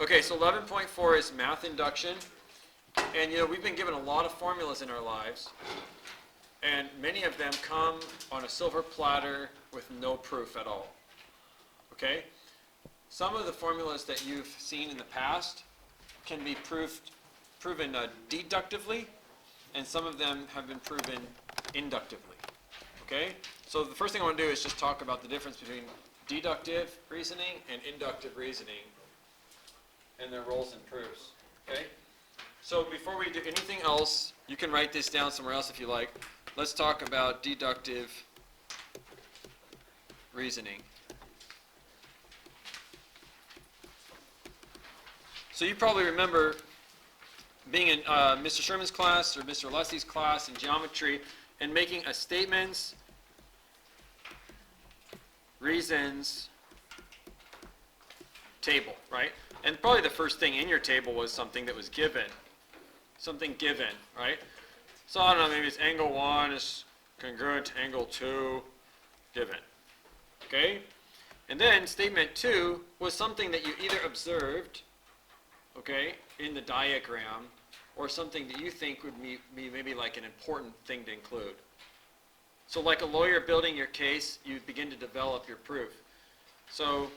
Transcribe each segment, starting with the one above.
Okay, so 11.4 is math induction. And you know, we've been given a lot of formulas in our lives, and many of them come on a silver platter with no proof at all. Okay? Some of the formulas that you've seen in the past can be proven deductively, and some of them have been proven inductively. Okay? So the first thing I want to do is just talk about the difference between deductive reasoning and inductive reasoning and their roles and proofs. Okay? So before we do anything else, you can write this down somewhere else if you like. Let's talk about deductive reasoning. So you probably remember being in Mr. Sherman's class or Mr. Leslie's class in geometry and making a statements, reasons table, right? And probably the first thing in your table was something that was given. Something given, right? So I don't know, maybe it's angle 1 is congruent to angle 2 given. Okay? And then statement 2 was something that you either observed, okay, in the diagram, or something that you think would be maybe like an important thing to include. So like a lawyer building your case, you begin to develop your proof. So,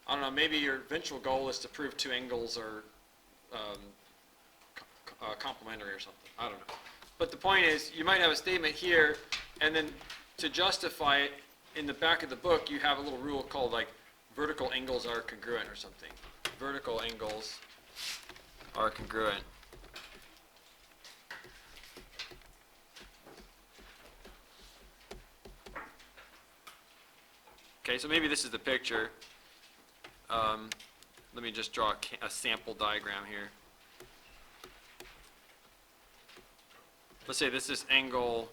I don't know, maybe your eventual goal is to prove two angles are complementary or something. I don't know. But the point is, you might have a statement here, and then to justify it, in the back of the book, you have a little rule called like vertical angles are congruent or something. Vertical angles are congruent. Okay, so maybe this is the picture. Let me just draw a sample diagram here. Let's say this is angle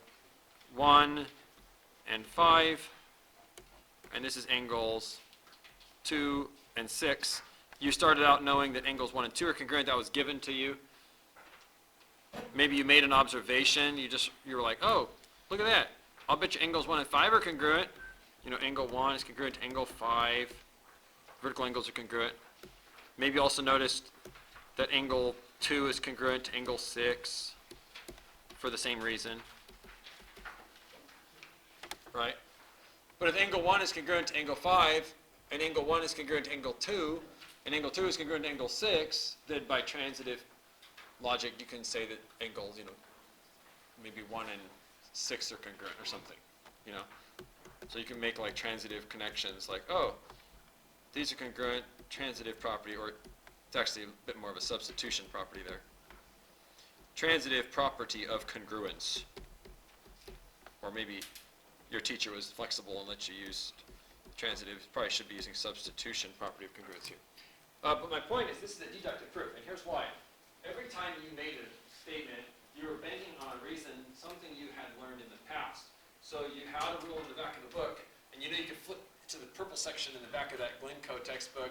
1 and 5, and this is angles 2 and 6. You started out knowing that angles 1 and 2 are congruent. That was given to you. Maybe you made an observation. You were like, oh, look at that. I'll bet you angles 1 and 5 are congruent. You know, angle 1 is congruent to angle 5. Vertical angles are congruent. Maybe you also noticed that angle 2 is congruent to angle 6 for the same reason. Right? But if angle 1 is congruent to angle 5, and angle 1 is congruent to angle 2, and angle 2 is congruent to angle 6, then by transitive logic you can say that angles, you know, maybe 1 and 6 are congruent or something, you know. So you can make like transitive connections like, oh, these are congruent, transitive property, or it's actually a bit more of a substitution property there. Transitive property of congruence. Or maybe your teacher was flexible and let you use transitive. Probably should be using substitution property of congruence here. But my point is, this is a deductive proof, and here's why. Every time you made a statement, you were banking on a reason, something you had learned in the past. So you had a rule in the back of the book, and you know you could flip to the purple section in the back of that Glencoe textbook,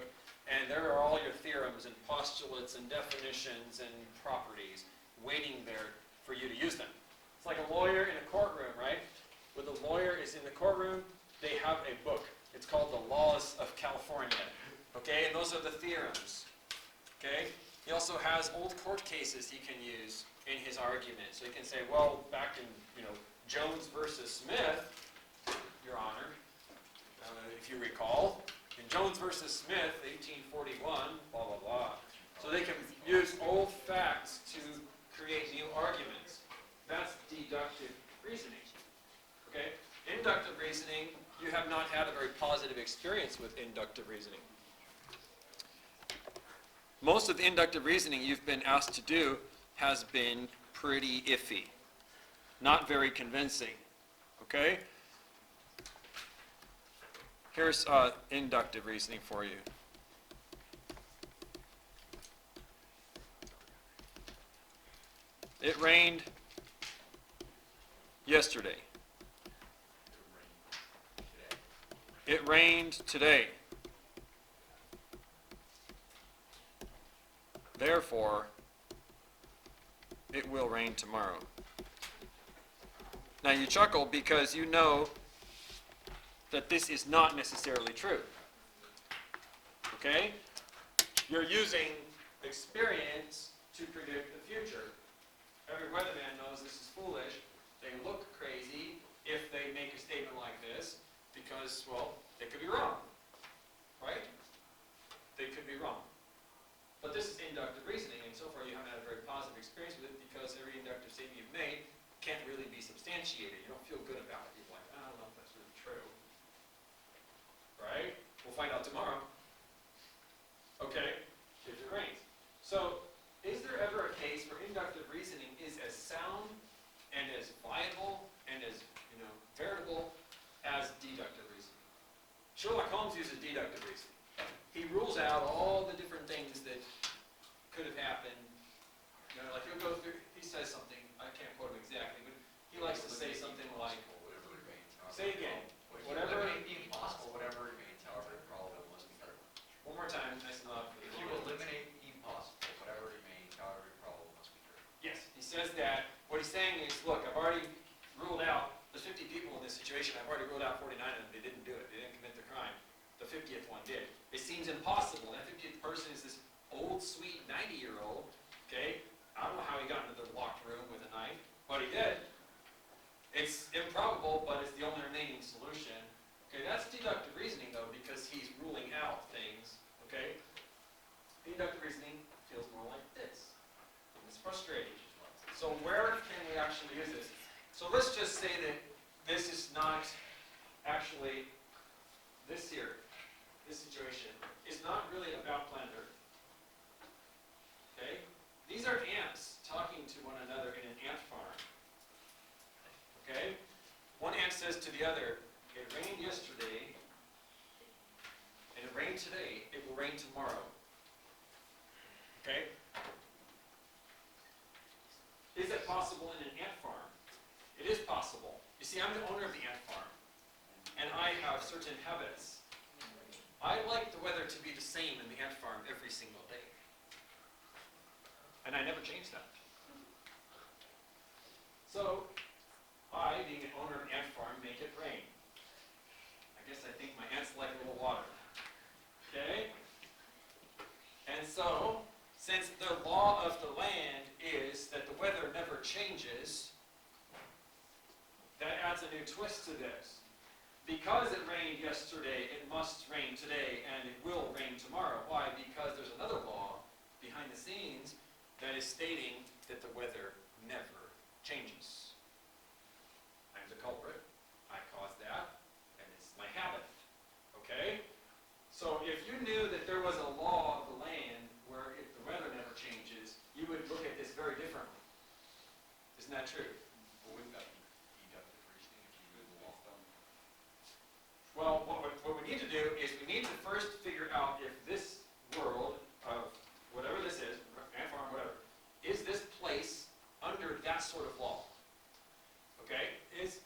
and there are all your theorems and postulates and definitions and properties waiting there for you to use them. It's like a lawyer in a courtroom, right? When the lawyer is in the courtroom, they have a book. It's called the Laws of California, okay? And those are the theorems, okay? He also has old court cases he can use in his argument. So he can say, well, back in, you know, Jones versus Smith, Your Honor, if you recall, in Jones versus Smith, 1841, blah, blah, blah. So they can use old facts to create new arguments. That's deductive reasoning. Okay? Inductive reasoning, you have not had a very positive experience with inductive reasoning. Most of the inductive reasoning you've been asked to do has been pretty iffy. Not very convincing. Okay? Here's inductive reasoning for you. It rained yesterday. It rained today. Therefore, it will rain tomorrow. Now you chuckle because you know that this is not necessarily true. Okay? you're using experience to predict the future. Every weatherman knows this is foolish. They look crazy if they make a statement like this because, well, they could be wrong, right? They could be wrong. But this is inductive reasoning, and so far you haven't had a very positive experience with it because every inductive statement you've made can't really be substantiated. You don't feel good about it. You're like, I don't know if that's really true. Right? We'll find out tomorrow. Okay? If it rains. So, is there ever a case where inductive reasoning is as sound and as viable and as, veritable as deductive reasoning? Sherlock Holmes uses deductive reasoning. He rules out all the different things that could have happened. Like he'll go through, he says something, I can't quote him exactly, but he likes to say something like, say again, whatever may be impossible, whatever remains, however improbable must be true. One more time, nice and loud. If you eliminate impossible, whatever remains, however improbable must be true. Yes, he says that. What he's saying is, look, I've already ruled out, there's 50 people in this situation, I've already ruled out 49 of them, they didn't do it, they didn't commit the crime. The 50th one did. It seems impossible. That 50th person is this old, sweet 90-year-old, okay? I don't know how he got into the locked room with a knife, but he did. It's improbable, but it's the only remaining solution. Okay, that's deductive reasoning, though, because he's ruling out things, okay? Inductive reasoning feels more like this. It's frustrating. So where can we actually use this? So let's just say that this is not actually, this here, this situation, is not really about planet Earth. Okay? These are ants talking to one another in an ant farm. Okay? One ant says to the other, it rained yesterday, and it rained today, it will rain tomorrow. Okay? Is it possible in an ant farm? It is possible. You see, I'm the owner of the ant farm, and I have certain habits. I like the weather to be the same in the ant farm every single day. And I never change that. So, I, being an owner of an ant farm, make it rain. I guess I think my ants like a little water. Okay? And so, since the law of the land is that the weather never changes, that adds a new twist to this. Because it rained yesterday, it must rain today, and it will rain tomorrow. Why? Because there's another law behind the scenes that is stating that the weather never changes. I'm the culprit. I caused that, and it's my habit. Okay? So if you knew that there was a law of the land where if the weather never changes, you would look at this very differently. Isn't that true? Well, wouldn't that be deductive reasoning if you knew the law of them? Well, what we need to do is we need to first figure out if this world of whatever this is, ant farm, whatever, is this place under that sort of law? Okay? Is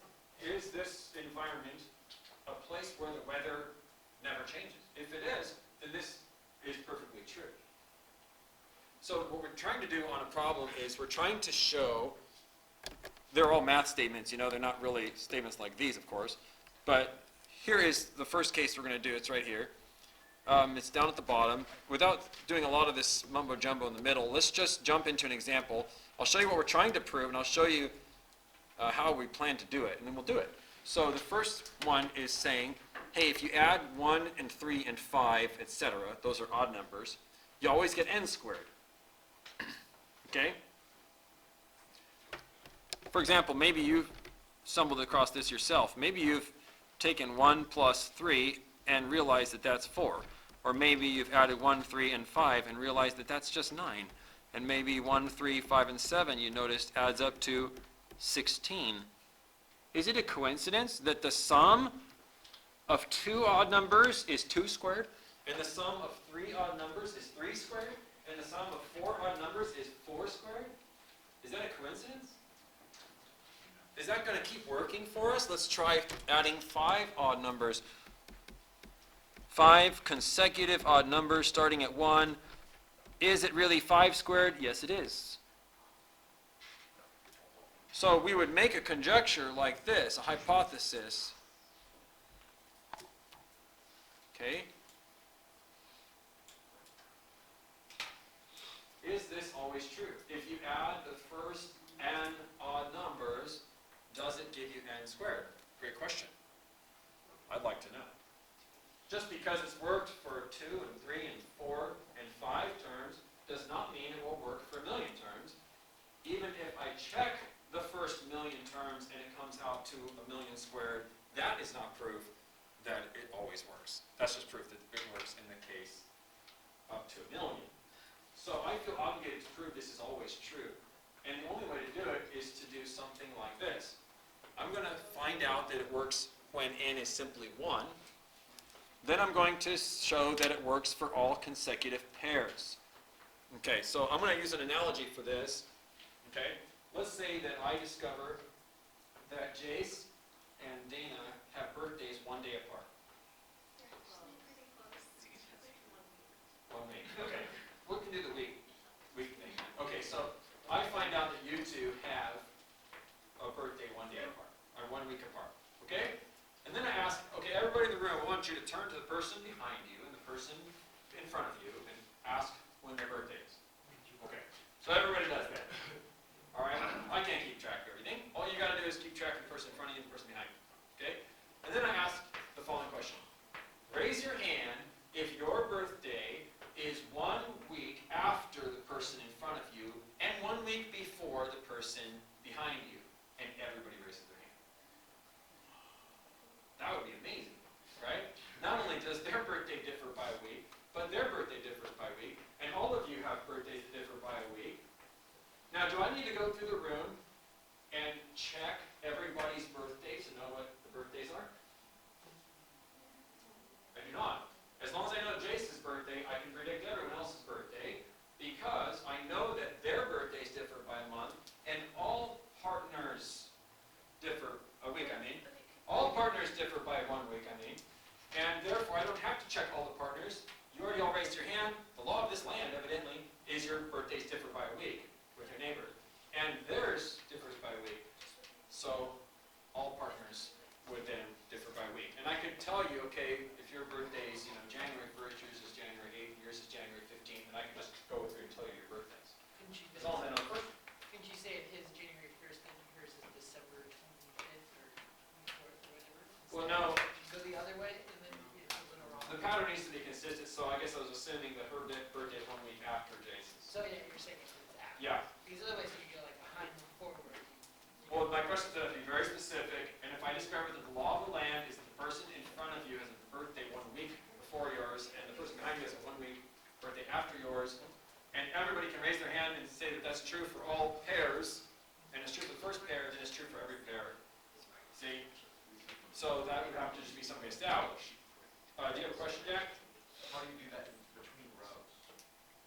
this environment a place where the weather never changes? If it is, then this is perfectly true. So what we're trying to do on a problem is we're trying to show, they're all math statements, they're not really statements like these, of course, but here is the first case we're going to do. It's right here. It's down at the bottom. Without doing a lot of this mumbo-jumbo in the middle, let's just jump into an example. I'll show you what we're trying to prove, and I'll show you how we plan to do it, and then we'll do it. So the first one is saying, hey, if you add 1 and 3 and 5, etc., those are odd numbers, you always get n squared. Okay? For example, maybe you've stumbled across this yourself. Maybe you've taken 1 plus 3 and realized that that's 4. Or maybe you've added 1, 3, and 5 and realized that that's just 9. And maybe 1, 3, 5, and 7, you noticed, adds up to 16. Is it a coincidence that the sum of 2 odd numbers is 2 squared, and the sum of 3 odd numbers is 3 squared, and the sum of 4 odd numbers is 4 squared? Is that a coincidence? Is that going to keep working for us? Let's try adding 5 odd numbers. 5 consecutive odd numbers starting at 1. Is it really 5 squared? Yes, it is. So we would make a conjecture like this, a hypothesis. Okay? is this always true? If you add the first n odd numbers, does it give you n squared? Great question. I'd like to know. Just because it's worked for 2 and 3 and 4 and 5 terms does not mean it will work for a million terms. Even if I check the first million terms and it comes out to a million squared, that is not proof that it always works. That's just proof that it works in the case up to a million. So I feel obligated to prove this is always true. And the only way to do it is to do something like this. I'm going to find out that it works when n is simply 1. Then I'm going to show that it works for all consecutive pairs. Okay, so I'm going to use an analogy for this. Okay, let's say that I discover that Jace and Dana have birthdays 1 day apart. 1 week. Okay, we can do the week thing. Okay, so I find out that you two have a birthday 1 day apart, or 1 week apart. Okay? And then I ask, okay, everybody in the room, I want you to turn to the person behind you and the person in front of you and ask when their birthday is. Okay. So everybody does that. All right? I can't keep track of everything. All you got to do is keep track of the person in front of you and the person behind you. Okay? And then I ask the following question. Raise your hand if your birthday is 1 week after the person in front of you and 1 week before the person behind you. And everybody raises their hand. That would be amazing, right? Not only does their birthday differ by a week, but their birthday differs by a week, and all of you have birthdays that differ by a week. Now, do I need to go through the room and check everybody's birthday to know what the birthdays are? I do not. As long as I know Jace's birthday, I can predict everyone else's birthday, because I know that their birthdays differ by a month, and all partners differ, a week I mean. All partners differ by 1 week, I mean, and therefore I don't have to check all the partners. You already all raised your hand. The law of this land, evidently, is your birthdays differ by a week with your neighbor, and theirs differs by a week. So all partners would then differ by a week. And I could tell you, okay, if your birthday is, January 1st, yours is January 8th, yours is January 15th, and I can just go through and tell you your birthdays. As long as I know the first. Couldn't you say if his January 1st and hers is December 25th or 24th or whatever? Well, no. Go the other way and then it's a little wrong. The pattern needs to be consistent, so I guess I was assuming that her birthday is 1 week after Jason's. So yeah, you're saying it's after. Yeah. Because otherwise you could go like behind and forward. Well, my question is to be very specific, and if I discover that the law of the land is that the person in front of you has a birthday 1 week before yours, and the person behind you has a 1 week birthday after yours, and everybody can raise their hand and say that that's true for all pairs, and it's true for the first pair, then it's true for every pair. See? So that would have to just be something established. Do you have a question, Jack? How do you do that in between rows?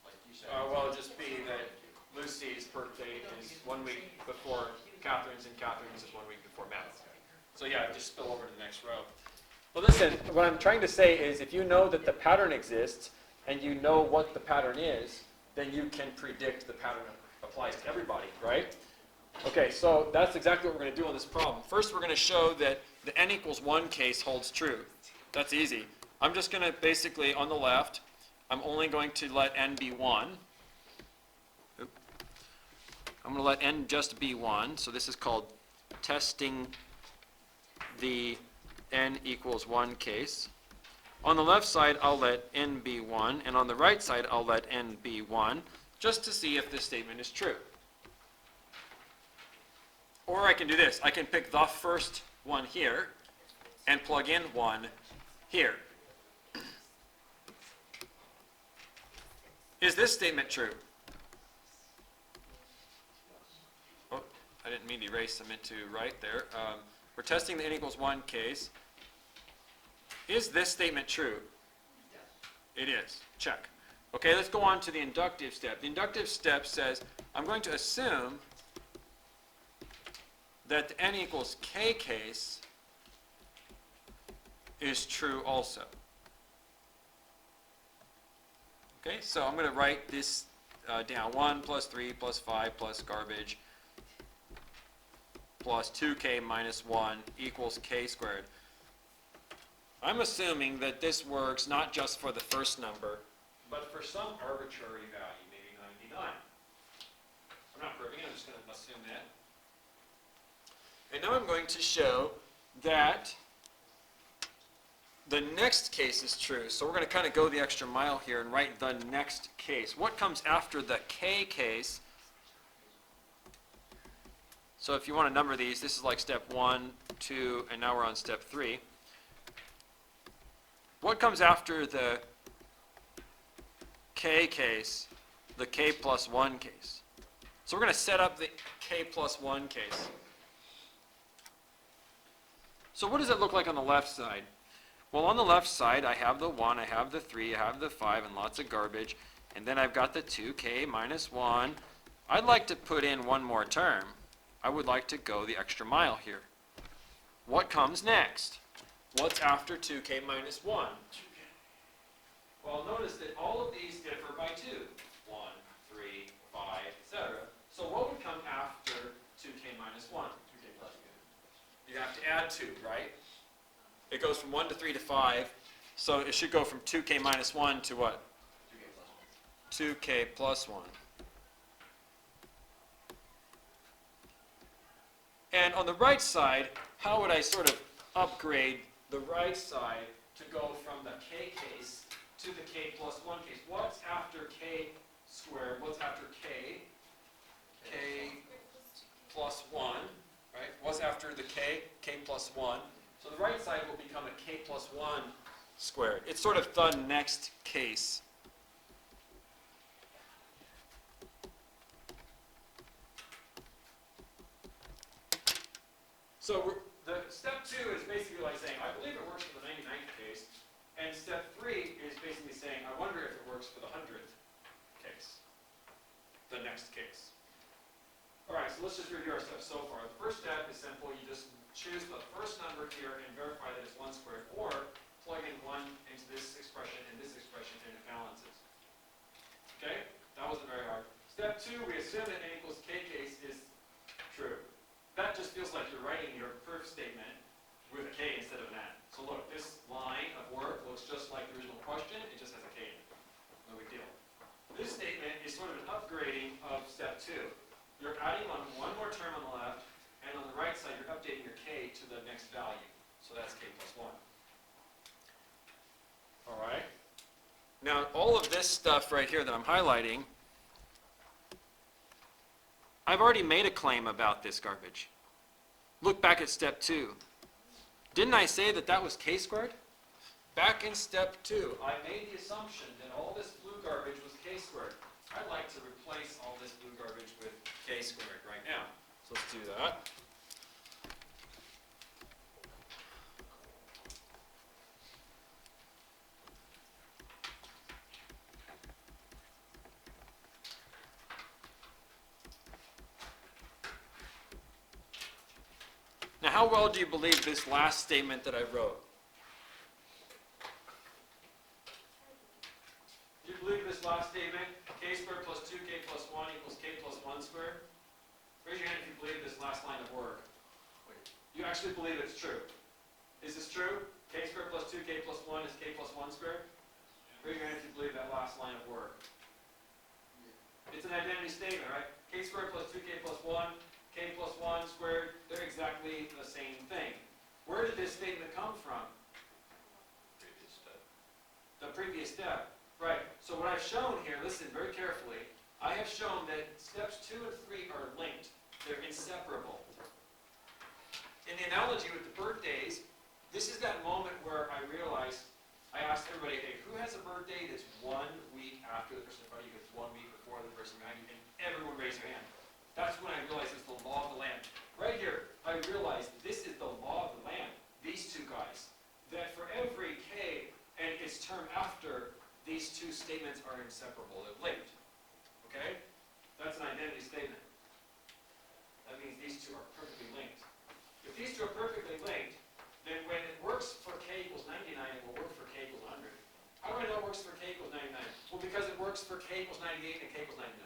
Like you said. Well, it'll just be that Lucy's birthday is 1 week before Catherine's, and Catherine's is 1 week before Matt's. So yeah, just spill over to the next row. Well, listen, what I'm trying to say is if you know that the pattern exists and you know what the pattern is, then you can predict the pattern applies to everybody, right? Okay, so that's exactly what we're going to do on this problem. First, we're going to show that the n equals 1 case holds true. That's easy. I'm just going to basically, on the left, I'm only going to let n be 1. I'm going to let n just be 1. So this is called testing the n equals 1 case. On the left side, I'll let n be 1. And on the right side, I'll let n be 1, just to see if this statement is true. Or I can do this. I can pick the first one here and plug in 1 here. Is this statement true? Oh, I didn't mean to erase. I meant to write there. We're testing the n equals 1 case. Is this statement true? Yes. It is. Check. Okay, let's go on to the inductive step. The inductive step says, I'm going to assume that the n equals k case is true also. Okay, so I'm going to write this down. 1 plus 3 plus 5 plus garbage plus 2k minus 1 equals k squared. I'm assuming that this works not just for the first number, but for some arbitrary value, maybe 99. I'm not proving it, I'm just going to assume that. And now I'm going to show that the next case is true. So we're going to kind of go the extra mile here and write the next case. What comes after the K case? So if you want to number these, this is like step 1, 2, and now we're on step 3. What comes after the K case, the K plus 1 case? So we're going to set up the K plus 1 case. So what does it look like on the left side? Well, on the left side, I have the 1, I have the 3, I have the 5, and lots of garbage. And then I've got the 2K minus 1. I'd like to put in one more term. I would like to go the extra mile here. What comes next? What's after 2K minus 1? Well, notice that all of these differ by 2. 1, 3, 5, etc. So what would come after 2K minus 1? 2K plus 2. You have to add 2, right? It goes from 1 to 3 to 5. So it should go from 2K minus 1 to what? 2K plus 1. And on the right side, how would I sort of upgrade the right side to go from the K case to the K plus 1 case? What's after K squared? What's after K? K plus 1, right? What's after the K? K plus 1. So the right side will become a K plus 1 squared. It's sort of the next case. So the step 2 is basically like saying, I believe it works for the 99th case. And step 3 is basically saying, I wonder if it works for the 100th case. The next case. All right, so let's just review our steps so far. The first step is simple. You just choose the first number here and verify that it's 1 squared, or plug in 1 into this expression and this expression, and it balances. Okay? That wasn't very hard. Step 2, we assume that n equals k case is true. That just feels like you're writing your proof statement with a k instead of an n. So look, this line of work looks just like the original question, it just has a k in it. No big deal. This statement is sort of an upgrading of step 2. You're adding on one more term on the left, and on the right side, you're updating your k to the next value. So that's k plus 1. All right? Now, all of this stuff right here that I'm highlighting, I've already made a claim about this garbage. Look back at step 2. Didn't I say that that was k squared? Back in step 2, I made the assumption that all this blue garbage was k squared. I'd like to replace all this blue garbage with k squared right now. So let's do that. Now, how well do you believe this last statement that I wrote? Do you believe this last statement? K squared plus 2k plus 1 equals k plus 1 squared? Raise your hand if you believe this last line of work. You actually believe it's true. Is this true? K squared plus 2k plus 1 is k plus 1 squared? Raise your hand if you believe that last line of work. It's an identity statement, right? K squared plus 2k plus 1, k plus 1 squared, they're exactly the same thing. Where did this statement come from? Previous step. The previous step. Right. So what I've shown here, listen very carefully, I have shown that steps 2 and 3 are linked. They're inseparable. In the analogy with the birthdays, this is that moment where I realized, I asked everybody, hey, who has a birthday that's 1 week after the person in front of you, that's 1 week before the person behind you, and everyone raised their hand. That's when I realized it's the law of the land. Right here, I realized this is the law of the land. These two guys. That for every k and its term after, these two statements are inseparable. They're linked. Okay? That's an identity statement. That means these two are perfectly linked. If these two are perfectly linked, then when it works for k equals 99, it will work for k equals 100. How do I know it works for k equals 99? Well, because it works for k equals 98 and k equals 99.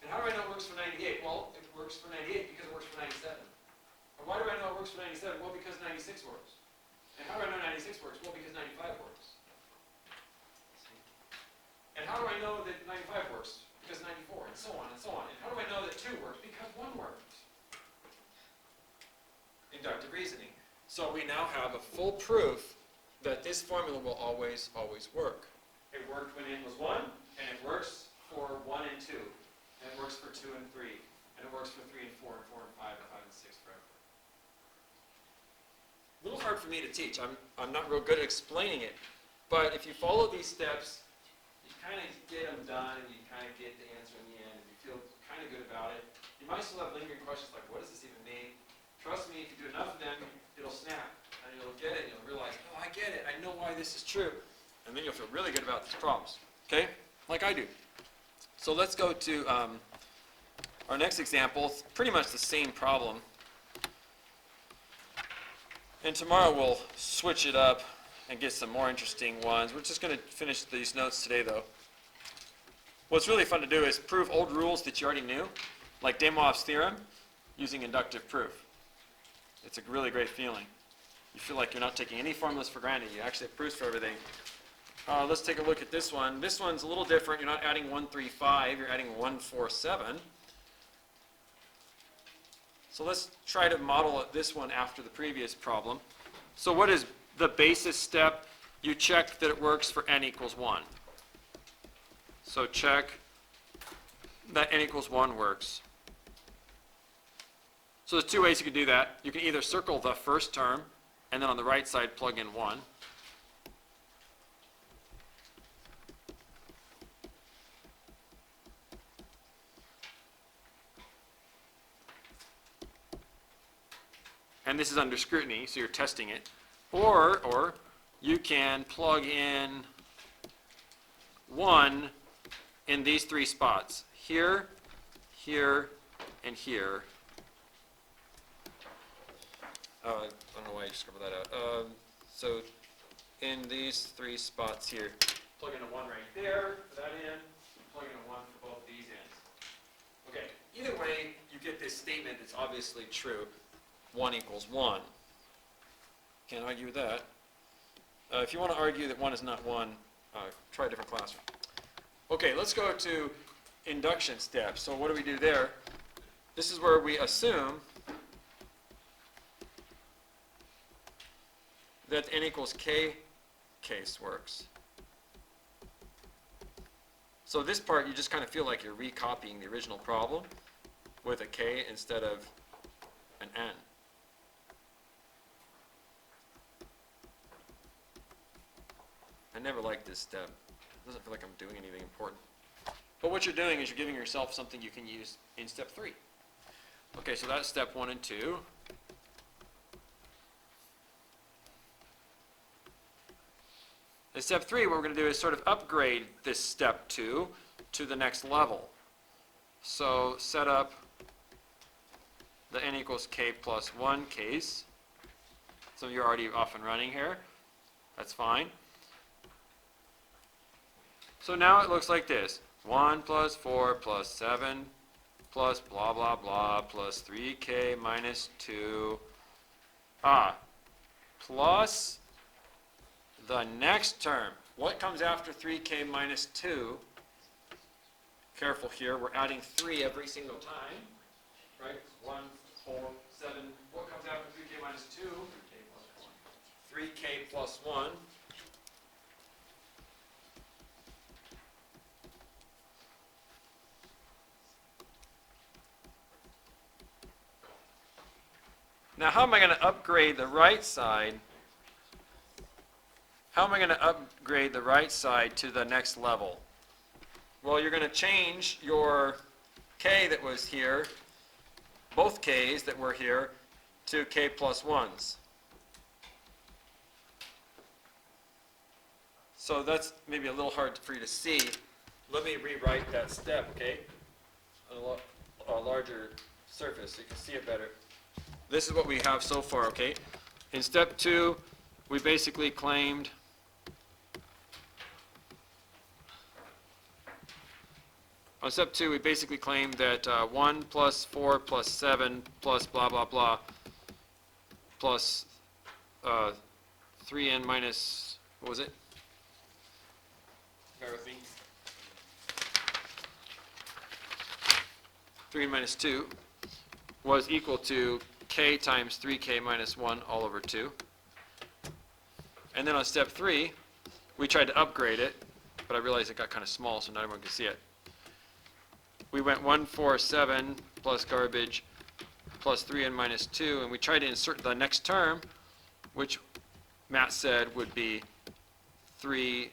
And how do I know it works for 98? Well, it works for 98 because it works for 97. And why do I know it works for 97? Well, because 96 works. And how do I know 96 works? Well, because 95 works. And how do I know that 95 works? Because 94, and so on and so on. And how do I know that 2 works? Because 1 worked. Inductive reasoning. So we now have a full proof that this formula will always, always work. It worked when n was 1, and it works for 1 and 2, and it works for 2 and 3, and it works for 3 and 4, and 4 and 5, and 5 and 6 forever. A little hard for me to teach. I'm not real good at explaining it, but if you follow these steps, you kind of get them done, and you kind of get the answer in the end, and you feel kind of good about it. You might still have lingering questions like, what does this even mean? Trust me, if you do enough of them, it'll snap, and you'll get it, and you'll realize, oh, I get it, I know why this is true. And then you'll feel really good about these problems, okay? Like I do. So let's go to our next example. It's pretty much the same problem. And tomorrow we'll switch it up and get some more interesting ones. We're just going to finish these notes today, though. What's really fun to do is prove old rules that you already knew, like Demoivre's theorem, using inductive proof. It's a really great feeling. You feel like you're not taking any formulas for granted. You actually have proofs for everything. Let's take a look at this one. This one's a little different. You're not adding 135, you're adding 147. So let's try to model this one after the previous problem. So what is the basis step? You check that it works for n equals 1. So check that n equals 1 works. So there's 2 ways you can do that. You can either circle the first term, and then on the right side plug in 1. And this is under scrutiny, so you're testing it. Or you can plug in 1 in these 3 spots. Here, here, and here. I don't know why I scribbled that out. So in these 3 spots here, plug in a 1 right there for that end, plug in a 1 for both these ends. Okay, either way, you get this statement that's obviously true. 1 equals 1. Can't argue with that. If you want to argue that 1 is not 1, try a different classroom. Okay, let's go to induction step. So what do we do there? This is where we assume that n equals k case works. So this part, you just kind of feel like you're recopying the original problem with a k instead of an n. I never liked this step. It doesn't feel like I'm doing anything important. But what you're doing is you're giving yourself something you can use in step 3. Okay, so that's step 1 and 2. In step 3, what we're going to do is sort of upgrade this step 2 to the next level. So set up the n equals k plus 1 case. So you're already off and running here. That's fine. So now it looks like this. 1 plus 4 plus 7 plus blah, blah, blah plus 3k minus 2. Plus the next term. What comes after 3k minus 2? Careful here, we're adding 3 every single time. Right? 1, 4, 7. What comes after 3k minus 2? 3k plus 1. Now, how am I going to upgrade the right side? How am I going to upgrade the right side to the next level? Well, you're going to change your k that was here, both k's that were here, to k plus 1s. So that's maybe a little hard for you to see. Let me rewrite that step, okay? On a larger surface so you can see it better. This is what we have so far, okay? In step 2, we basically claimed that 1 plus 4 plus 7 plus blah, blah, blah plus 3n minus, what was it? Bear with me. 3 minus 2 was equal to k times 3k minus 1 all over 2. And then on step 3, we tried to upgrade it, but I realized it got kind of small, so not everyone can see it. We went 1, 4, 7 plus garbage plus 3n minus 2, and we tried to insert the next term, which Matt said would be 3,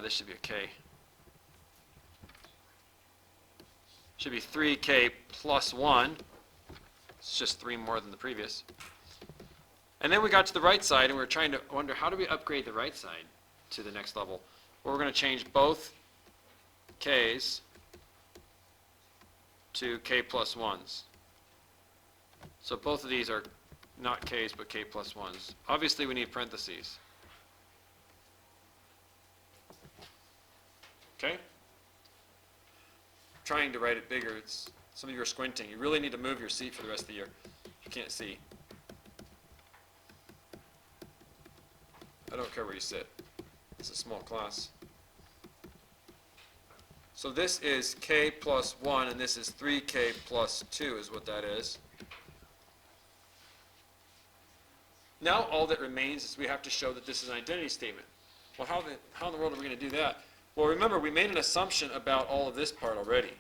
this should be a k. Should be 3k plus 1. It's just 3 more than the previous. And then we got to the right side, and we were trying to wonder, how do we upgrade the right side to the next level? Well, we're going to change both k's to k plus 1s. So both of these are not k's, but k plus 1s. Obviously, we need parentheses. Okay? Trying to write it bigger. Some of you are squinting. You really need to move your seat for the rest of the year. You can't see. I don't care where you sit. It's a small class. So this is k plus 1, and this is 3k plus 2 is what that is. Now all that remains is we have to show that this is an identity statement. Well, how in the world are we going to do that? Well, remember, we made an assumption about all of this part already.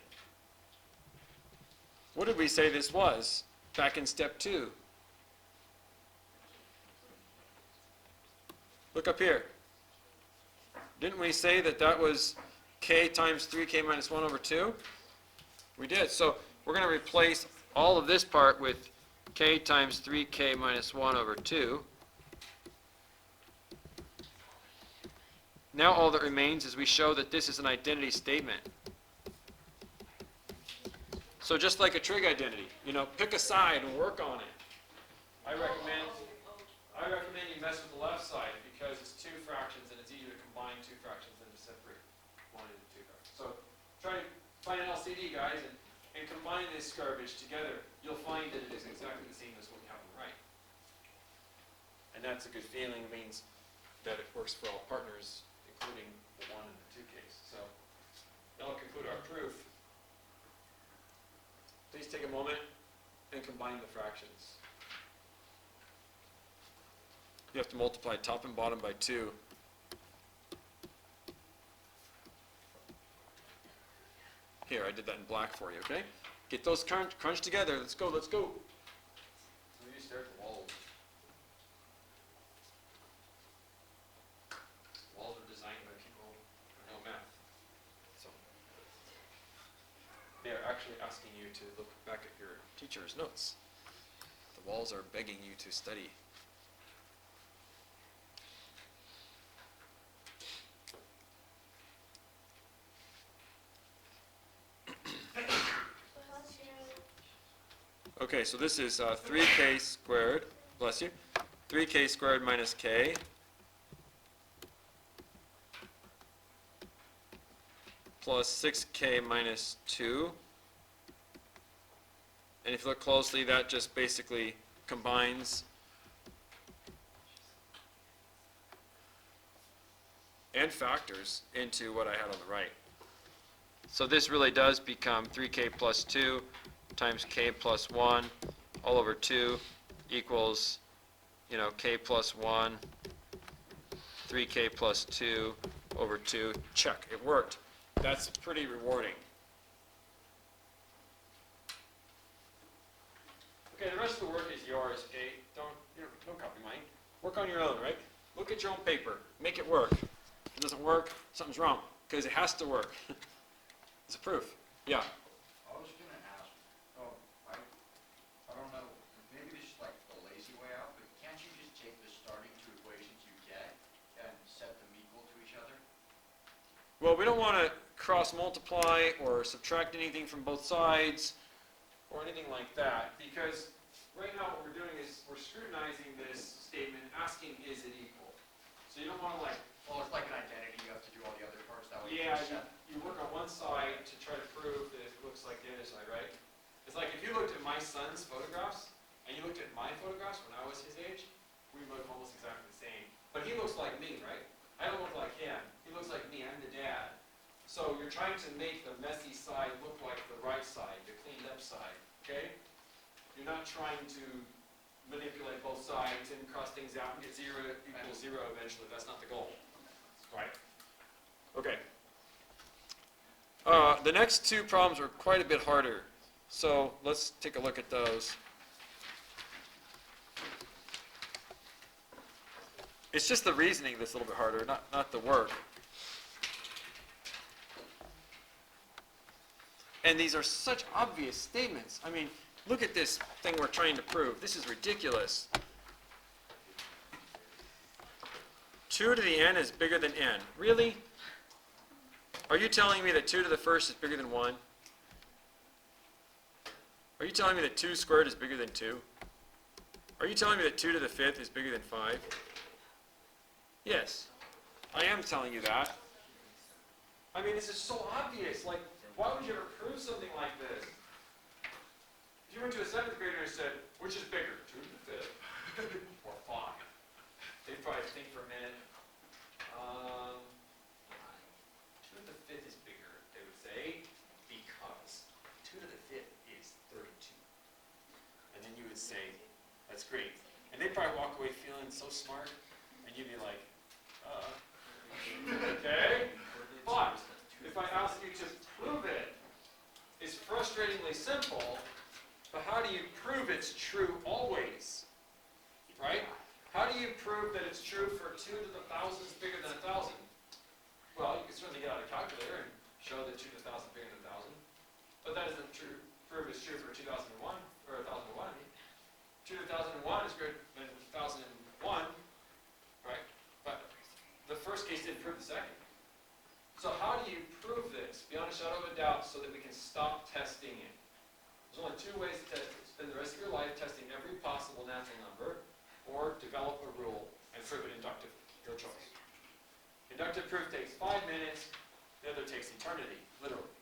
What did we say this was back in step 2? Look up here. Didn't we say that that was k times 3k minus 1 over 2? We did. So we're going to replace all of this part with k times 3k minus 1 over 2. Now all that remains is we show that this is an identity statement. So just like a trig identity, pick a side and work on it. I recommend you mess with the left side because it's 2 fractions and it's easier to combine 2 fractions than to separate 1 into 2 fractions. So try to find an LCD, guys, and combine this garbage together. You'll find that it is exactly the same as what you have on the right. And that's a good feeling. It means that it works for all partners, including the 1 and the 2 case. So that'll conclude our proof. Please take a moment and combine the fractions. You have to multiply top and bottom by 2. Here, I did that in black for you, okay? Get those crunched together. Let's go, let's go. Some of you stare at the walls. Walls are designed by people who know math. So they are actually asking you to look back at your teacher's notes. The walls are begging you to study. Okay, so this is 3k squared, bless you, 3k squared minus k plus 6k minus 2. And if you look closely, that just basically combines and factors into what I had on the right. So this really does become 3k plus 2 times k plus 1 all over 2 equals, k plus 1, 3k plus 2 over 2. Check. It worked. That's pretty rewarding. Okay, the rest of the work is yours, okay? Don't copy mine. Work on your own, right? Look at your own paper. Make it work. If it doesn't work, something's wrong, because it has to work. It's a proof. Yeah. I was going to ask, I don't know, maybe this is like the lazy way out, but can't you just take the starting 2 equations you get and set them equal to each other? Well, we don't want to cross multiply or subtract anything from both sides or anything like that, because right now what we're doing is we're scrutinizing this statement, asking is it equal. So you don't want to Well, it's like an identity, you have to do all the other parts that way. you work on one side to try to prove that it looks like the other side, right? It's like if you looked at my son's photographs and you looked at my photographs when I was his age, we look almost exactly the same. But he looks like me, right? I don't look like him. He looks like me. I'm the dad. So you're you're trying to make the messy side look like the right side, the cleaned up side, okay? You're not trying to manipulate both sides and cross things out and get 0 equals 0 eventually. That's not the goal, right? Okay. The next two problems are quite a bit harder, so let's take a look at those. It's just the reasoning that's a little bit harder, not the work. And these are such obvious statements. I mean, look at this thing we're trying to prove. This is ridiculous. 2 to the n is bigger than n. Really? Are you telling me that 2 to the first is bigger than 1? Are you telling me that 2 squared is bigger than 2? Are you telling me that 2 to the fifth is bigger than 5? Yes, I am telling you that. I mean, this is so obvious. Like, why would you ever prove something like this? If you went to a 7th grader and said, which is bigger, 2 to the fifth or 5? They'd probably think for a minute. 2 to the fifth is bigger, they would say, because 2 to the fifth is 32. And then you would say, that's great. And they'd probably walk away feeling so smart, and you'd be like, okay? But if I ask you to prove it, it's frustratingly simple, but how do you prove it's true always? Right? How do you prove that it's true for 2 to the 1,000 is bigger than 1,000? Well, you can certainly get out a calculator and show that 2 to the 1,000 is bigger than 1,000. But that doesn't prove it's true for 2001, or 1,001. 2 to the 1,001 is greater than 1,001, right? But the first case didn't prove the second. So how do you prove this beyond a shadow of a doubt so that we can stop testing it? There's only 2 ways to test it. Spend the rest of your life testing every possible natural number, or develop a rule and prove it inductively. Your choice. Inductive proof takes 5 minutes, the other takes eternity, literally.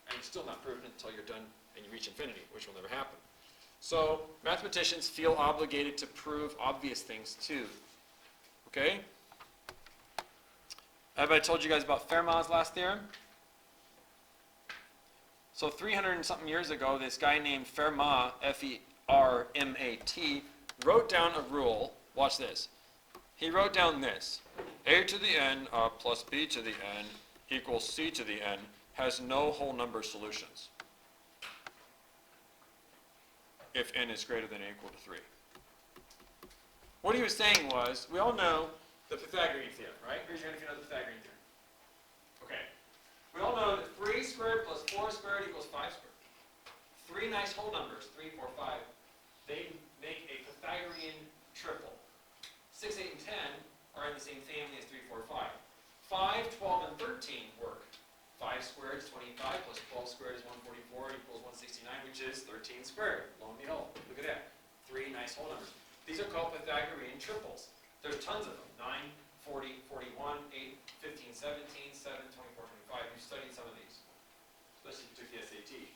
And you're still not proven until you're done and you reach infinity, which will never happen. So mathematicians feel obligated to prove obvious things too. Okay? Have I told you guys about Fermat's last theorem? So 300 and something years ago, this guy named Fermat, F-E-R-M-A-T, wrote down a rule. Watch this. He wrote down this. A to the n plus b to the n equals c to the n has no whole number solutions if n is greater than or equal to 3. What he was saying was, we all know the Pythagorean theorem, right? Raise your hand if you know the Pythagorean theorem. Okay. We all know that 3 squared plus 4 squared equals 5 squared. 3 nice whole numbers, 3, 4, 5, they make a Pythagorean triple. 6, 8, and 10 are in the same family as 3, 4, 5. 5, 12, and 13 work. 5 squared is 25 plus 12 squared is 144 equals 169, which is 13 squared. Lo and behold, look at that. 3 nice whole numbers. These are called Pythagorean triples. There's tons of them. 9, 40, 41, 8, 15, 17, 7, 24, 25. You've studied some of these, especially if you took the SAT.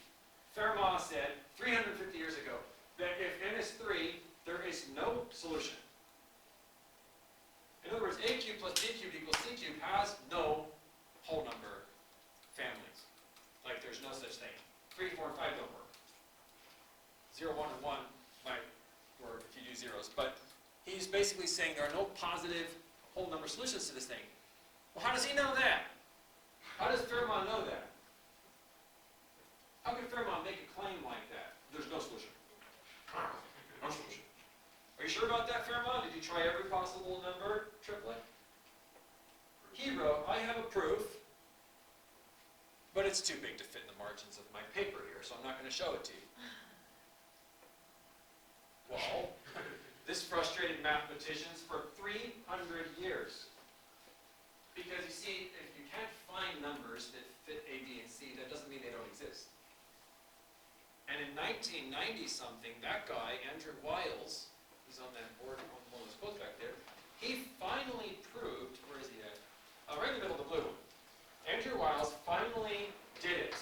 Fermat said 350 years ago that if n is 3, there is no solution. In other words, a cubed plus b cubed equals c cubed has no whole number families. Like there's no such thing. 3, 4, and 5 don't work. 0, 1, and 1 might work if you do zeros. But he's basically saying there are no positive whole number solutions to this thing. Well, how does he know that? How does Fermat know that? How could Fermat make a claim like that? There's no solution. No solution. Are you sure about that, Fermat? Did you try every possible number triplet? He wrote, I have a proof, but it's too big to fit in the margins of my paper here, so I'm not going to show it to you. Well, this frustrated mathematicians for 300 years. Because you see, if you can't find numbers that fit A, B, and C, that doesn't mean they don't exist. And in 1990-something, that guy, Andrew Wiles, he's on that board, on one of those quotes back there, he finally proved, where is he at? Right in the middle of the blue one. Andrew Wiles finally did it.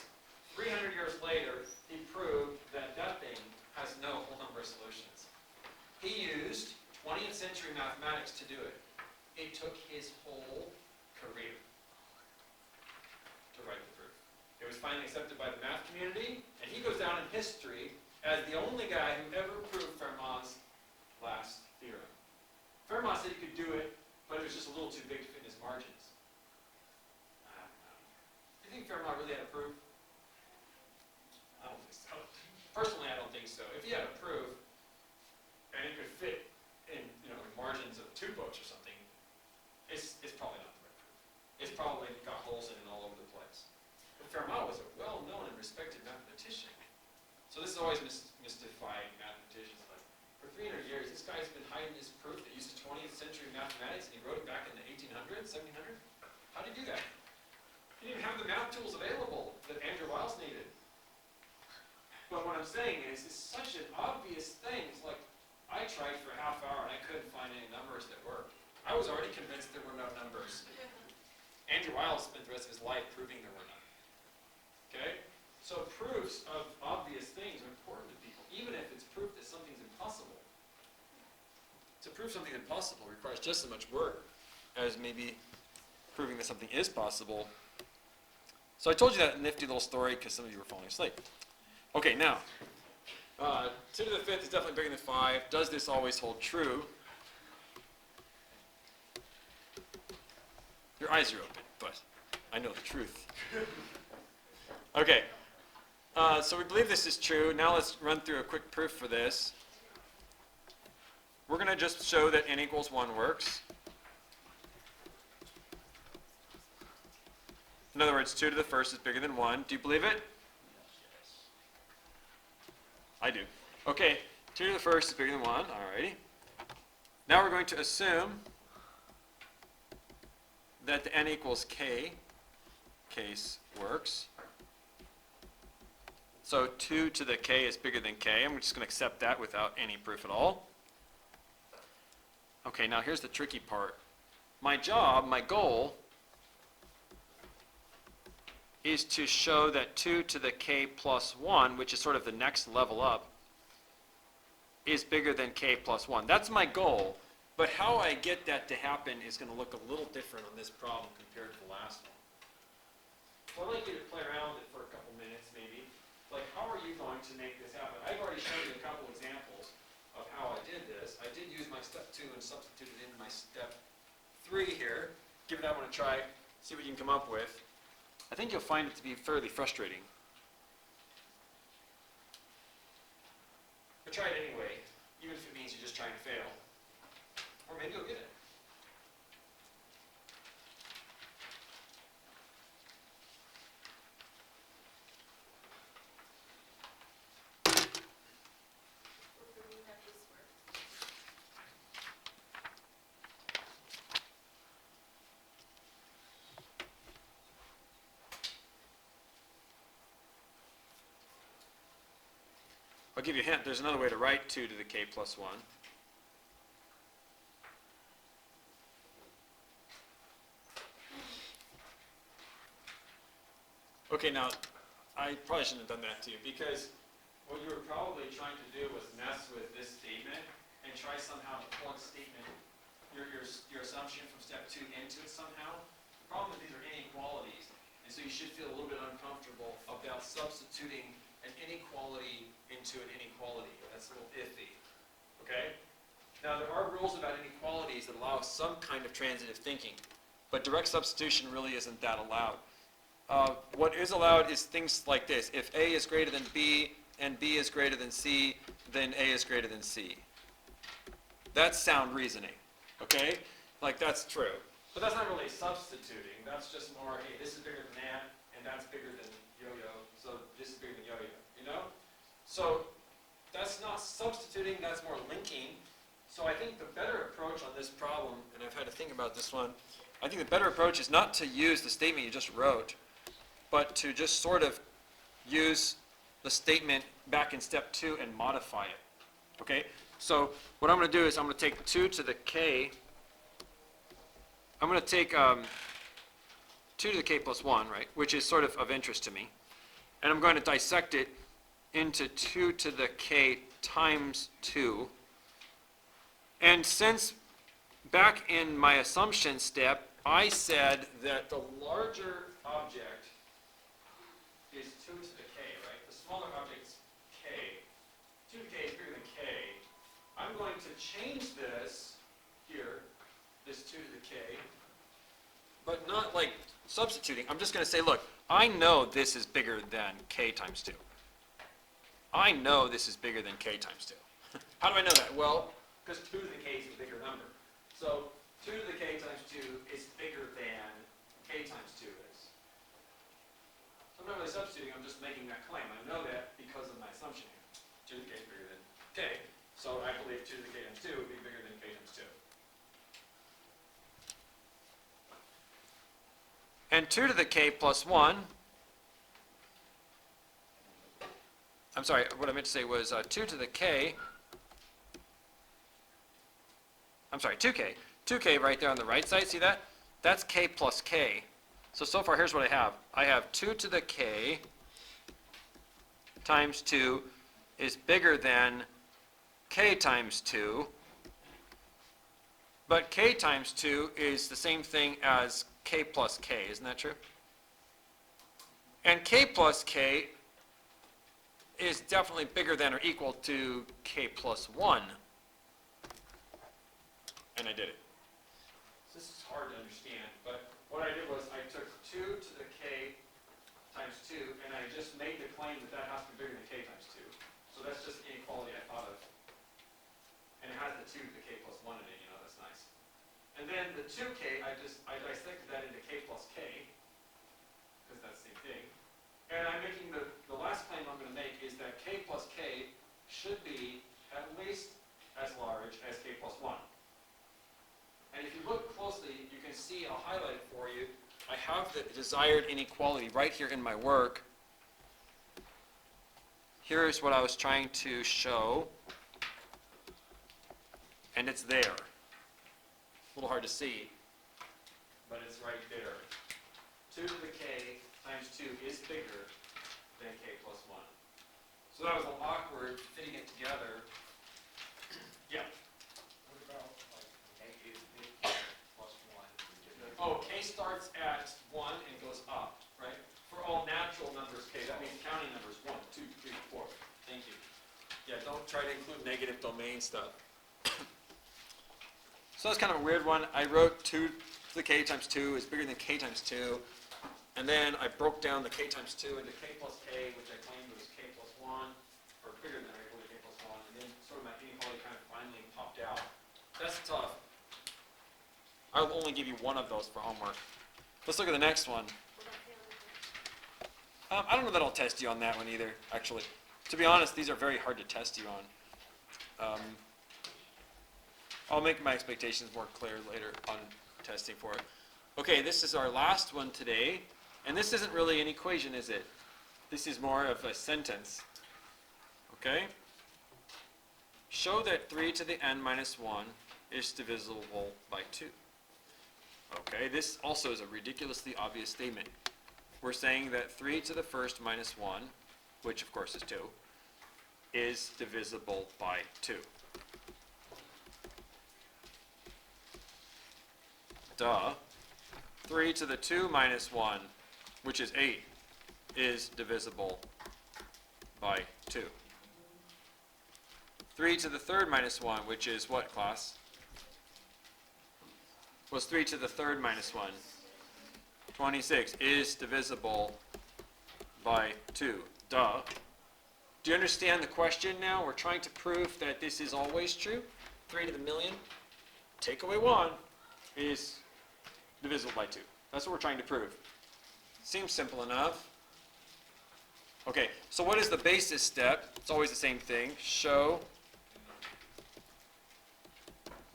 300 years later, he proved that that thing has no whole number solutions. He used 20th century mathematics to do it. It took his whole career to write the proof. was finally accepted by the math community, and he goes down in history as the only guy who ever proved Fermat's last theorem. Fermat said he could do it, but it was just a little too big to fit in his margins. Do you think Fermat really had a proof? I don't think so. Personally, I don't think so. If he had a proof, and it could fit in, the margins of 2 books or something, it's probably not the right proof. It's probably got holes in it all over the place. But Fermat was a well-known and respected mathematician. So this is always mystifying mathematicians. Like, for 300 years, this guy's been hiding his proof that uses 20th century mathematics, and he wrote it back in the 1800s, 1700s? How did he do that? He didn't have the math tools available that Andrew Wiles needed. But what I'm saying is, it's such an obvious thing. It's like, I tried for a half hour and I couldn't find any numbers that worked. I was already convinced there were no numbers. Andrew Wiles spent the rest of his life proving there were none. Okay? So proofs of obvious things are important to people, even if it's proof that something's impossible. To prove something impossible requires just as much work as maybe proving that something is possible. So I told you that nifty little story because some of you were falling asleep. Okay, now, 2 to the 5th is definitely bigger than 5. Does this always hold true? Your eyes are open, but I know the truth. Okay, so we believe this is true. Now let's run through a quick proof for this. We're going to just show that n equals 1 works. In other words, 2 to the 1st is bigger than 1. Do you believe it? I do. Okay, 2 to the 1st is bigger than 1. Alrighty. Now we're going to assume that the n equals k case works. So 2 to the k is bigger than k. I'm just going to accept that without any proof at all. Okay, now here's the tricky part. My job, my goal, is to show that 2 to the k plus 1, which is sort of the next level up, is bigger than k plus 1. That's my goal, but how I get that to happen is going to look a little different on this problem compared to the last one. So I'd like you to play around with it for a couple minutes, maybe. Like, how are you going to make this happen? I've already shown you a couple examples of how I did this. I did use my step 2 and substitute it into my step 3 here. Give that one a try, see what you can come up with. I think you'll find it to be fairly frustrating. But try it anyway, even if it means you're just trying to fail. Or maybe you'll get it. I'll give you a hint. There's another way to write 2 to the k plus 1. Okay, now, I probably shouldn't have done that to you, because what you were probably trying to do was mess with this statement and try somehow to plug statement, your assumption from step 2 into it somehow. The problem is these are inequalities, and so you should feel a little bit uncomfortable about substituting an inequality into an inequality. That's a little iffy, okay? Now, there are rules about inequalities that allow some kind of transitive thinking, but direct substitution really isn't that allowed. What is allowed is things like this. If A is greater than B and B is greater than C, then A is greater than C. That's sound reasoning, okay? Like, that's true. But that's not really substituting. That's just more, hey, this is bigger than that, and that's bigger than yo-yo, so this is bigger than yo-yo, you know? So that's not substituting, that's more linking. So I think the better approach on this problem, and I've had to think about this one, I think the better approach is not to use the statement you just wrote, but to just sort of use the statement back in step 2 and modify it, okay? So what I'm going to do is I'm going to take 2 to the k, I'm going to take 2 to the k plus 1, right, which is sort of interest to me, and I'm going to dissect it into 2 to the k times 2. And since back in my assumption step, I said that the larger object 2 to the k, right? The smaller object's k. 2 to the k is bigger than k. I'm going to change this here, this 2 to the k, but not like substituting. I'm just going to say, look, I know this is bigger than k times 2. I know this is bigger than k times 2. How do I know that? Well, because 2 to the k is a bigger number. So 2 to the k times 2 is bigger than k times 2 is. So I'm not really substituting, I'm just making that claim. I know that because of my assumption here. 2 to the k is bigger than k. So I believe 2 to the k times 2 would be bigger than k times 2. And 2 to the k plus 1, I'm sorry, what I meant to say was 2 to the k, I'm sorry, 2k. 2k right there on the right side, see that? That's k plus k. So far here's what I have. I have 2 to the k times 2 is bigger than k times 2, but k times 2 is the same thing as k plus k, isn't that true? And k plus k is definitely bigger than or equal to k plus 1. And I did it. So this is hard to understand, but what I did was I took 2 to the k times 2, and I just made the claim that that has to be bigger than k times 2. So that's just an inequality I thought of. And it has the 2 to the k plus 1 in it, that's nice. And then the 2k, I dissected that into k plus k, because that's the same thing. And I'm making the last claim I'm going to make is that k plus k should be at least as large as k plus 1. And if you look closely, you can see, I'll highlight it for you, I have the desired inequality right here in my work. Here's what I was trying to show, and it's there. A little hard to see, but it's right there. 2 to the k times 2 is bigger than k plus 1. So that was a little awkward fitting it together. Yeah. What about like negative big plus 1? Oh, k starts at 1 and goes up, right? For all natural numbers, k, that means counting numbers 1, 2, 3, 4. Thank you. Yeah, don't try to include negative domain stuff. So that's kind of a weird one. I wrote 2 to the k times 2 is bigger than k times 2. And then I broke down the k times 2 into k plus k, which I claimed was k plus 1, or bigger than or equal to k plus 1. And then sort of my inequality kind of finally popped out. That's tough. I'll only give you one of those for homework. Let's look at the next one. I don't know that I'll test you on that one either, actually. To be honest, these are very hard to test you on. I'll make my expectations more clear later on testing for it. Okay, this is our last one today. And this isn't really an equation, is it? This is more of a sentence. Okay? Show that 3 to the n minus 1 is divisible by 2. Okay, this also is a ridiculously obvious statement. We're saying that 3 to the first minus 1, which of course is 2, is divisible by 2. Duh. 3 to the 2 minus 1, which is 8, is divisible by 2. 3 to the third minus 1, which is what, class? Was 3 to the third minus 1. 26 is divisible by 2. Duh. Do you understand the question now? We're trying to prove that this is always true. 3 to the million, take away 1, is divisible by 2. That's what we're trying to prove. Seems simple enough. Okay, so what is the basis step? It's always the same thing. Show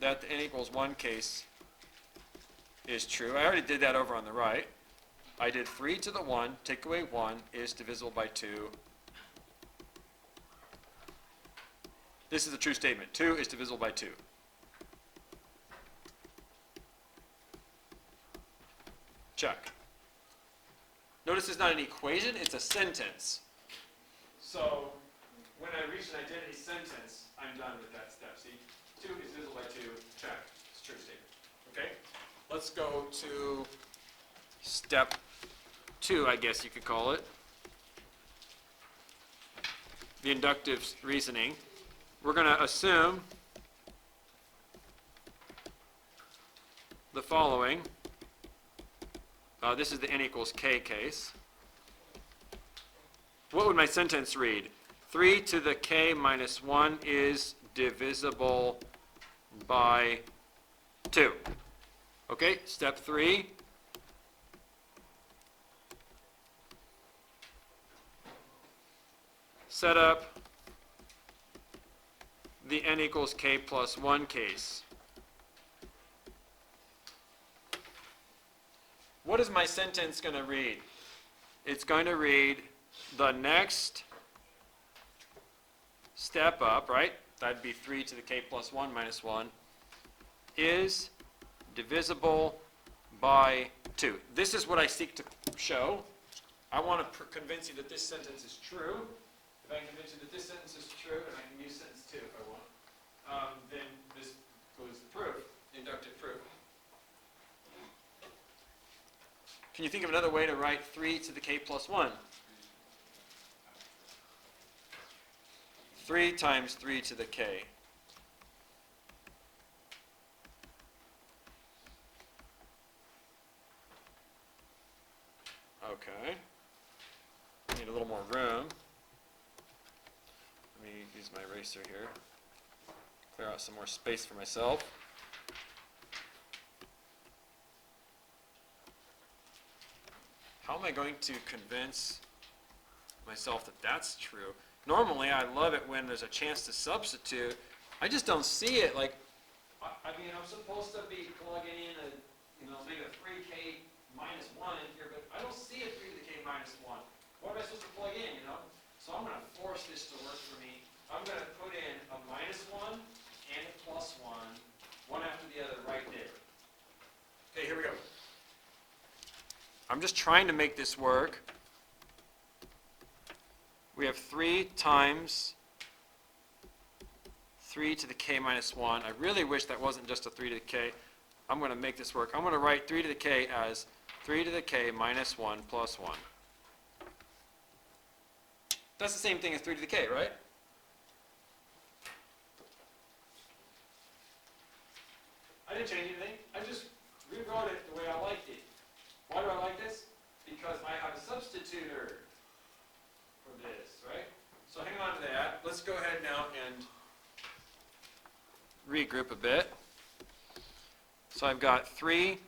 that the n equals 1 case is true. I already did that over on the right. I did 3 to the 1, take away 1, is divisible by 2. This is a true statement. 2 is divisible by 2. Check. Notice it's not an equation, it's a sentence. So when I reach an identity sentence, I'm done with that step. See, 2 is divisible by 2, check. It's a true statement. Okay? Let's go to step 2, I guess you could call it. the inductive reasoning, we're going to assume the following. This is the n equals k case. What would my sentence read? 3 to the k minus 1 is divisible by 2. Okay, step 3. Set up the n equals k plus 1 case. What is my sentence going to read? It's going to read the next step up, right? That'd be 3 to the k plus 1 minus 1 is divisible by 2. This is what I seek to show. I want to convince you that this sentence is true. If I can convince you that this sentence is true, and I can use sentence 2 if I want, then this goes the proof, inductive proof. Can you think of another way to write 3 to the k plus 1? 3 times 3 to the k. Okay. I need a little more room. Let me use my eraser here. Clear out some more space for myself. How am I going to convince myself that that's true? Normally, I love it when there's a chance to substitute. I just don't see it. Like, I mean, I'm supposed to be plugging in a, maybe a 3k minus 1 in here, but I don't see a 3 to the k minus 1. What am I supposed to plug in, So I'm going to force this to work for me. I'm going to put in a minus 1 and a plus 1, one after the other right there. Okay, here we go. I'm just trying to make this work. We have 3 times 3 to the k minus 1. I really wish that wasn't just a 3 to the k. I'm going to make this work. I'm going to write 3 to the k as 3 to the k minus 1 plus 1. That's the same thing as 3 to the k, right? I didn't change anything. I just rewrote it the way I liked it. Why do I like this? Because I have a substitutor for this, right? So hang on to that. Let's go ahead now and regroup a bit. So I've got 3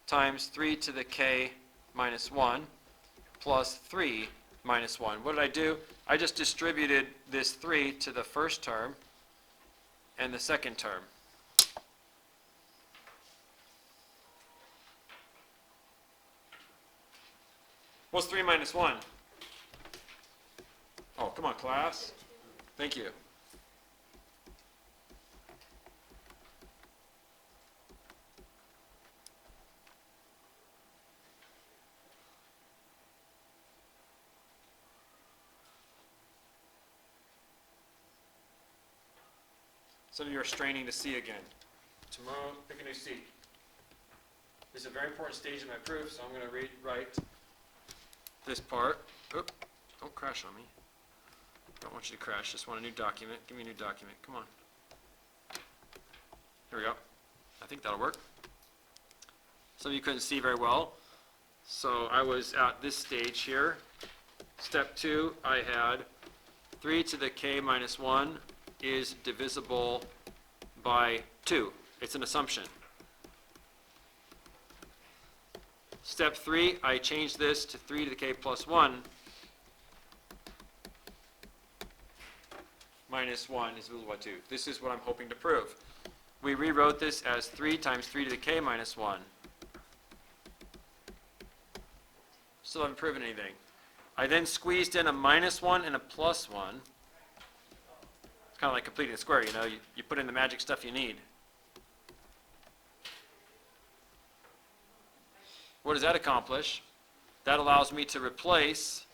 times 3 to the k minus 1 plus 3 minus 1. What did I do? I just distributed this 3 to the first term and the second term. What's 3 minus 1? Oh, come on, class. Thank you. Some of you are straining to see again. Tomorrow, pick a new seat. This is a very important stage in my proof, so I'm going to rewrite this part. Oop, don't crash on me. Don't want you to crash. Just want a new document. Give me a new document. Come on. Here we go. I think that'll work. Some of you couldn't see very well. So I was at this stage here. Step 2, I had 3 to the k minus 1 is divisible by 2. It's an assumption. Step 3, I changed this to 3 to the k plus 1 minus 1 is divisible by 2. This is what I'm hoping to prove. We rewrote this as 3 times 3 to the k minus 1. Still haven't proven anything. I then squeezed in a minus 1 and a plus 1. It's kind of like completing a square, you put in the magic stuff you need. What does that accomplish? That allows me to replace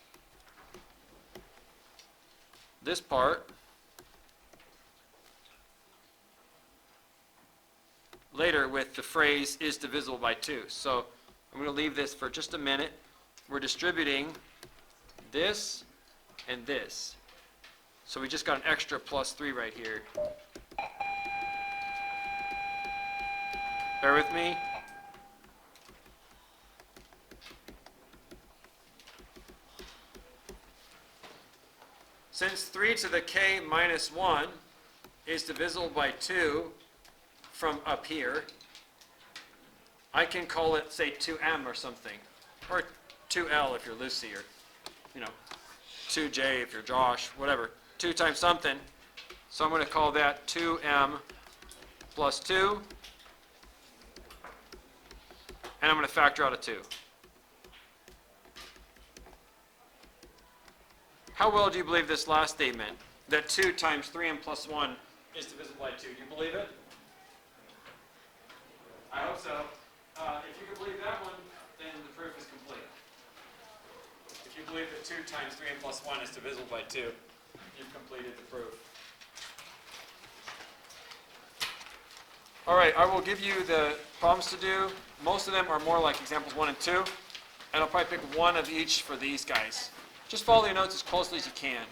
this part later with the phrase is divisible by 2. So I'm going to leave this for just a minute. We're distributing this and this. So we just got an extra plus 3 right here. Bear with me. Since 3 to the k minus 1 is divisible by 2 from up here, I can call it, say, 2m or something. Or 2l if you're Lucy, or, 2j if you're Josh, whatever. 2 times something. So I'm going to call that 2m plus 2. And I'm going to factor out a 2. How well do you believe this last statement, that 2 times 3m plus 1 is divisible by 2? Do you believe it? I hope so. If you can believe that one, then the proof is complete. If you believe that 2 times 3m plus 1 is divisible by 2, you've completed the proof. All right, I will give you the problems to do. Most of them are more like examples 1 and 2, and I'll probably pick one of each for these guys. Just follow your notes as closely as you can.